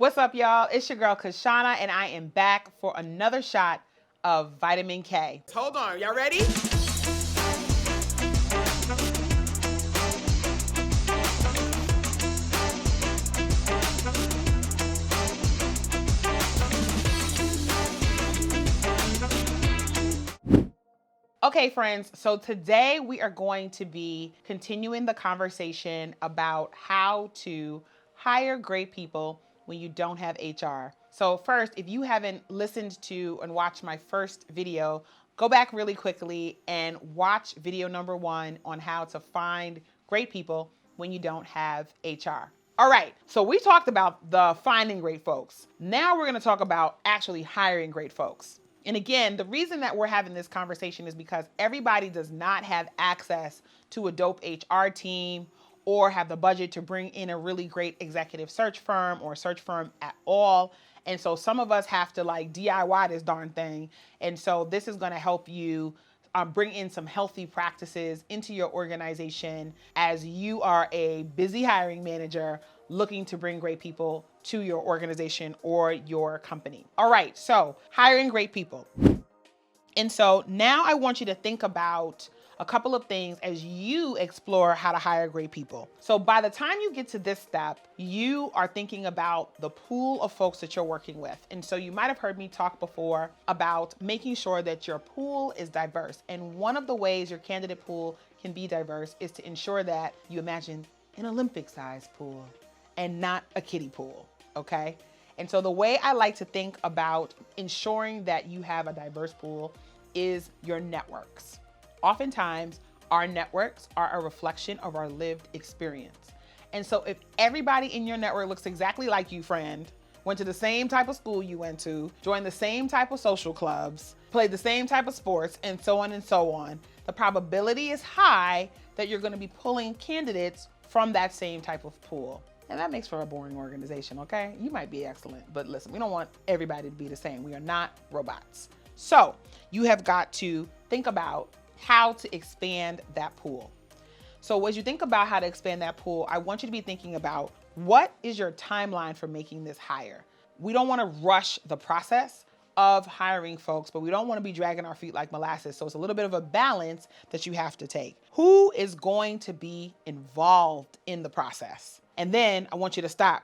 What's up, y'all? It's your girl, KISHSHANA, and I am back for another shot of vitamin K. Hold on, y'all ready? Okay, friends, so today we are going to be continuing the conversation about how to hire great people when you don't have HR. So first, if you haven't listened to and watched my first video, go back really quickly and watch video number 1 on how to find great people when you don't have HR. All right, so we talked about the finding great folks. Now we're gonna talk about actually hiring great folks. And again, the reason that we're having this conversation is because everybody does not have access to a dope HR team or have the budget to bring in a really great executive search firm or search firm at all. And so some of us have to like DIY this darn thing. And so this is going to help you bring in some healthy practices into your organization as you are a busy hiring manager looking to bring great people to your organization or your company. All right, so hiring great people. And so now I want you to think about a couple of things as you explore how to hire great people. So by the time you get to this step, you are thinking about the pool of folks that you're working with. And so you might have heard me talk before about making sure that your pool is diverse. And one of the ways your candidate pool can be diverse is to ensure that you imagine an Olympic-sized pool and not a kiddie pool, okay? And so the way I like to think about ensuring that you have a diverse pool is your networks. Oftentimes, our networks are a reflection of our lived experience. And so if everybody in your network looks exactly like you, friend, went to the same type of school you went to, joined the same type of social clubs, played the same type of sports, and so on, the probability is high that you're gonna be pulling candidates from that same type of pool. And that makes for a boring organization, okay? You might be excellent, but listen, we don't want everybody to be the same. We are not robots. So you have got to think about how to expand that pool. So as you think about how to expand that pool, I want you to be thinking about what is your timeline for making this hire? We don't want to rush the process of hiring folks, but we don't want to be dragging our feet like molasses. So it's a little bit of a balance that you have to take. Who is going to be involved in the process? And then I want you to stop.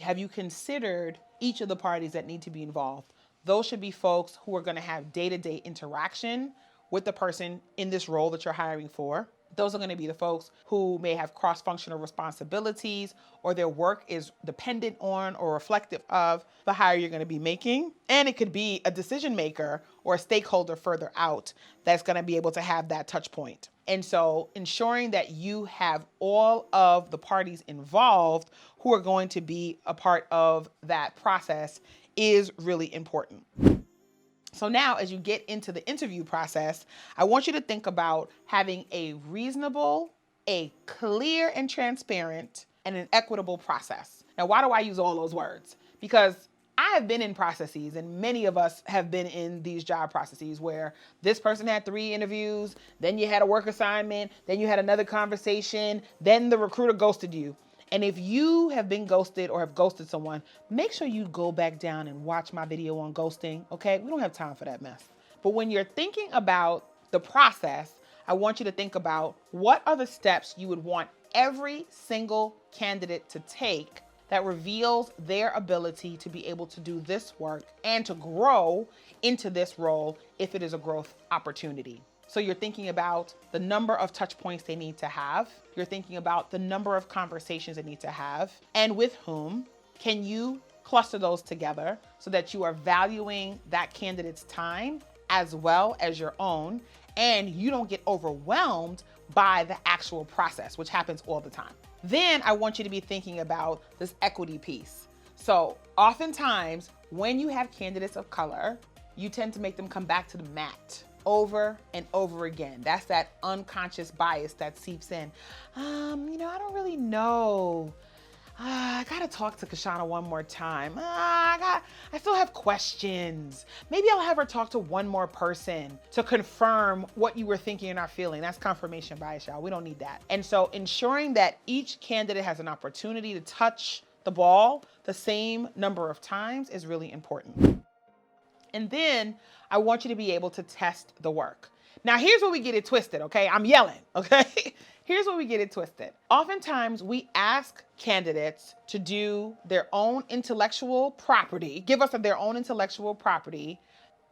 Have you considered each of the parties that need to be involved? Those should be folks who are going to have day-to-day interaction with the person in this role that you're hiring for. Those are going to be the folks who may have cross-functional responsibilities or their work is dependent on or reflective of the hire you're going to be making. And it could be a decision maker or a stakeholder further out that's going to be able to have that touch point. And so ensuring that you have all of the parties involved who are going to be a part of that process is really important. So now as you get into the interview process, I want you to think about having a reasonable, a clear and transparent, and an equitable process. Now, why do I use all those words? Because I have been in processes, and many of us have been in these job processes where this person had 3 interviews, then you had a work assignment, then you had another conversation, then the recruiter ghosted you. And if you have been ghosted or have ghosted someone, make sure you go back down and watch my video on ghosting, okay? We don't have time for that mess. But when you're thinking about the process, I want you to think about what are the steps you would want every single candidate to take that reveals their ability to be able to do this work and to grow into this role if it is a growth opportunity. So you're thinking about the number of touch points they need to have. You're thinking about the number of conversations they need to have and with whom. Can you cluster those together so that you are valuing that candidate's time as well as your own, and you don't get overwhelmed by the actual process, which happens all the time. Then I want you to be thinking about this equity piece. So oftentimes when you have candidates of color, you tend to make them come back to the mat over and over again. That's that unconscious bias that seeps in. I don't really know. I gotta talk to KISHSHANA one more time. I still have questions. Maybe I'll have her talk to one more person to confirm what you were thinking and are feeling. That's confirmation bias, y'all. We don't need that. And so ensuring that each candidate has an opportunity to touch the ball the same number of times is really important. And then I want you to be able to test the work. Now, here's where we get it twisted, okay? I'm yelling, okay? Here's where we get it twisted. Oftentimes, we ask candidates to do their own intellectual property, give us their own intellectual property,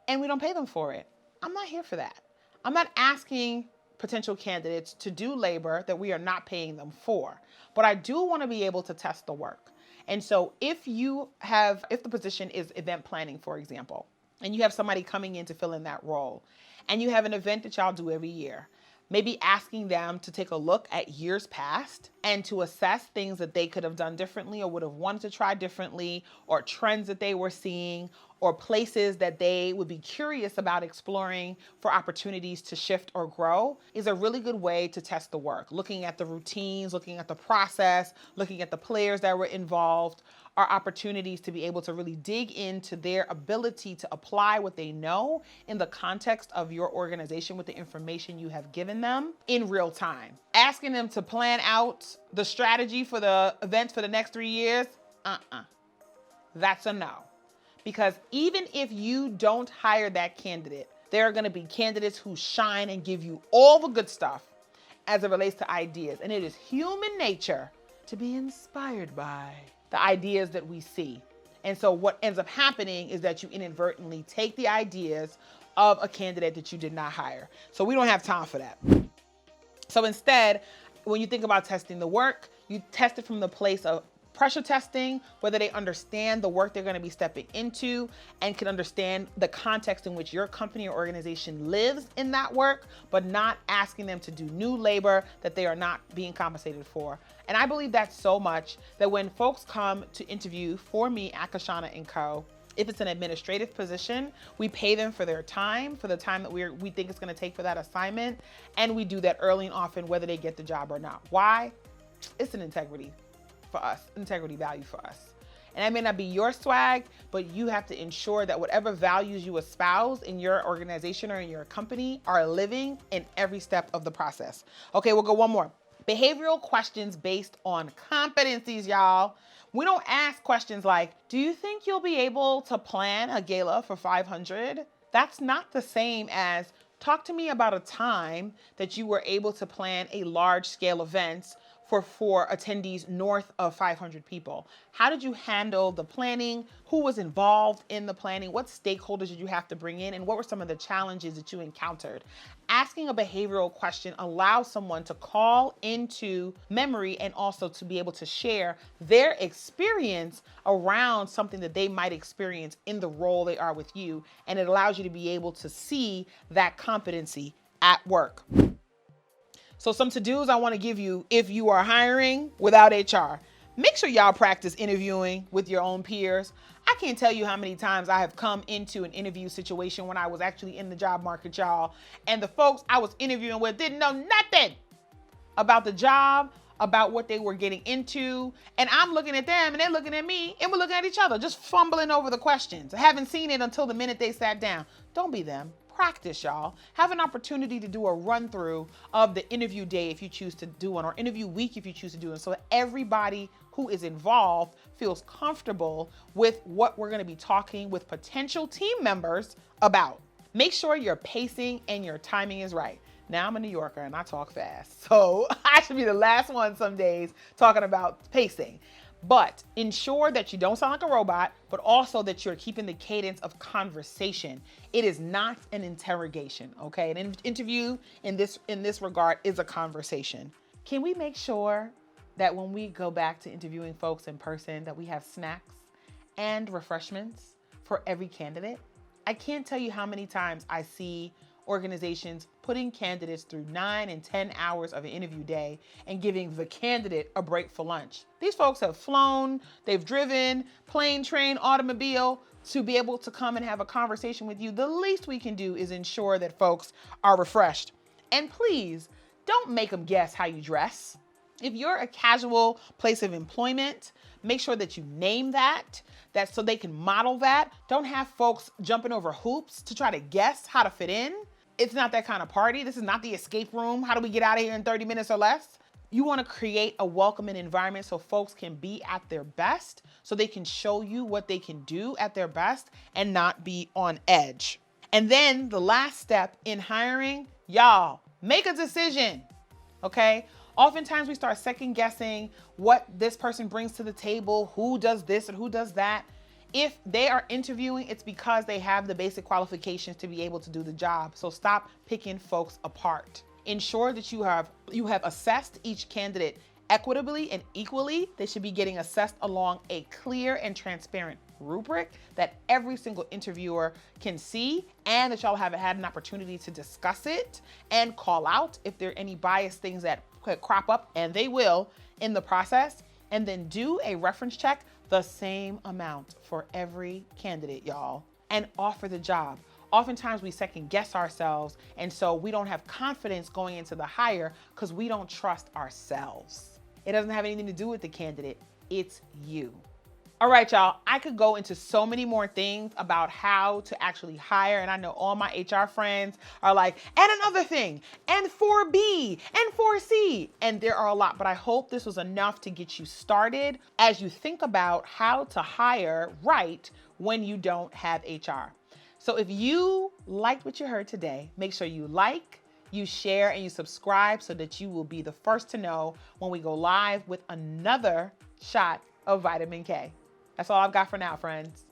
and we don't pay them for it. I'm not here for that. I'm not asking potential candidates to do labor that we are not paying them for, but I do want to be able to test the work. And so if the position is event planning, for example, and you have somebody coming in to fill in that role, and you have an event that y'all do every year, maybe asking them to take a look at years past and to assess things that they could have done differently or would have wanted to try differently, or trends that they were seeing, or places that they would be curious about exploring for opportunities to shift or grow, is a really good way to test the work. Looking at the routines, looking at the process, looking at the players that were involved, are opportunities to be able to really dig into their ability to apply what they know in the context of your organization with the information you have given them in real time. Asking them to plan out the strategy for the events for the next 3 years, that's a no. Because even if you don't hire that candidate, there are going to be candidates who shine and give you all the good stuff as it relates to ideas. And it is human nature to be inspired by the ideas that we see. And so what ends up happening is that you inadvertently take the ideas of a candidate that you did not hire. So we don't have time for that. So instead, when you think about testing the work, you test it from the place of pressure testing, whether they understand the work they're going to be stepping into and can understand the context in which your company or organization lives in that work, but not asking them to do new labor that they are not being compensated for. And I believe that so much that when folks come to interview for me at KISHSHANA & Co., if it's an administrative position, we pay them for their time, for the time that we think it's going to take for that assignment. And we do that early and often, whether they get the job or not. Why? It's an integrity for us, integrity value for us. And that may not be your swag, but you have to ensure that whatever values you espouse in your organization or in your company are living in every step of the process. Okay, we'll go one more. Behavioral questions based on competencies, y'all. We don't ask questions like, do you think you'll be able to plan a gala for 500? That's not the same as, talk to me about a time that you were able to plan a large scale event for attendees north of 500 people. How did you handle the planning? Who was involved in the planning? What stakeholders did you have to bring in? And what were some of the challenges that you encountered? Asking a behavioral question allows someone to call into memory and also to be able to share their experience around something that they might experience in the role they are with you. And it allows you to be able to see that competency at work. So some to-dos I want to give you if you are hiring without HR. Make sure y'all practice interviewing with your own peers. I can't tell you how many times I have come into an interview situation when I was actually in the job market, y'all, and the folks I was interviewing with didn't know nothing about the job, about what they were getting into. And I'm looking at them and they're looking at me and we're looking at each other, just fumbling over the questions. I haven't seen it until the minute they sat down. Don't be them. Practice, y'all. Have an opportunity to do a run through of the interview day if you choose to do one, or interview week if you choose to do it, so that everybody who is involved feels comfortable with what we're going to be talking with potential team members about. Make sure your pacing and your timing is right. Now I'm a New Yorker and I talk fast, so I should be the last one some days talking about pacing. But ensure that you don't sound like a robot, but also that you're keeping the cadence of conversation. It is not an interrogation, okay? An interview in this regard is a conversation. Can we make sure that when we go back to interviewing folks in person, that we have snacks and refreshments for every candidate? I can't tell you how many times I see organizations putting candidates through 9 and 10 hours of an interview day and giving the candidate a break for lunch. These folks have flown, they've driven, plane, train, automobile to be able to come and have a conversation with you. The least we can do is ensure that folks are refreshed. And please don't make them guess how you dress. If you're a casual place of employment, make sure that you name that so they can model that. Don't have folks jumping over hoops to try to guess how to fit in. It's not that kind of party. This is not the escape room. How do we get out of here in 30 minutes or less? You want to create a welcoming environment so folks can be at their best, so they can show you what they can do at their best and not be on edge. And then the last step in hiring, y'all, make a decision, okay? Oftentimes we start second guessing what this person brings to the table, who does this and who does that. If they are interviewing, it's because they have the basic qualifications to be able to do the job. So stop picking folks apart. Ensure that you have assessed each candidate equitably and equally. They should be getting assessed along a clear and transparent rubric that every single interviewer can see, and that y'all have had an opportunity to discuss it and call out if there are any biased things that could crop up, and they will in the process. And then do a reference check, the same amount for every candidate, y'all, and offer the job. Oftentimes we second guess ourselves, and so we don't have confidence going into the hire because we don't trust ourselves. It doesn't have anything to do with the candidate, it's you. All right, y'all, I could go into so many more things about how to actually hire, and I know all my HR friends are like, and another thing, and 4B, and 4C, and there are a lot, but I hope this was enough to get you started as you think about how to hire right when you don't have HR. So if you liked what you heard today, make sure you like, you share, and you subscribe so that you will be the first to know when we go live with another shot of vitamin K. That's all I've got for now, friends.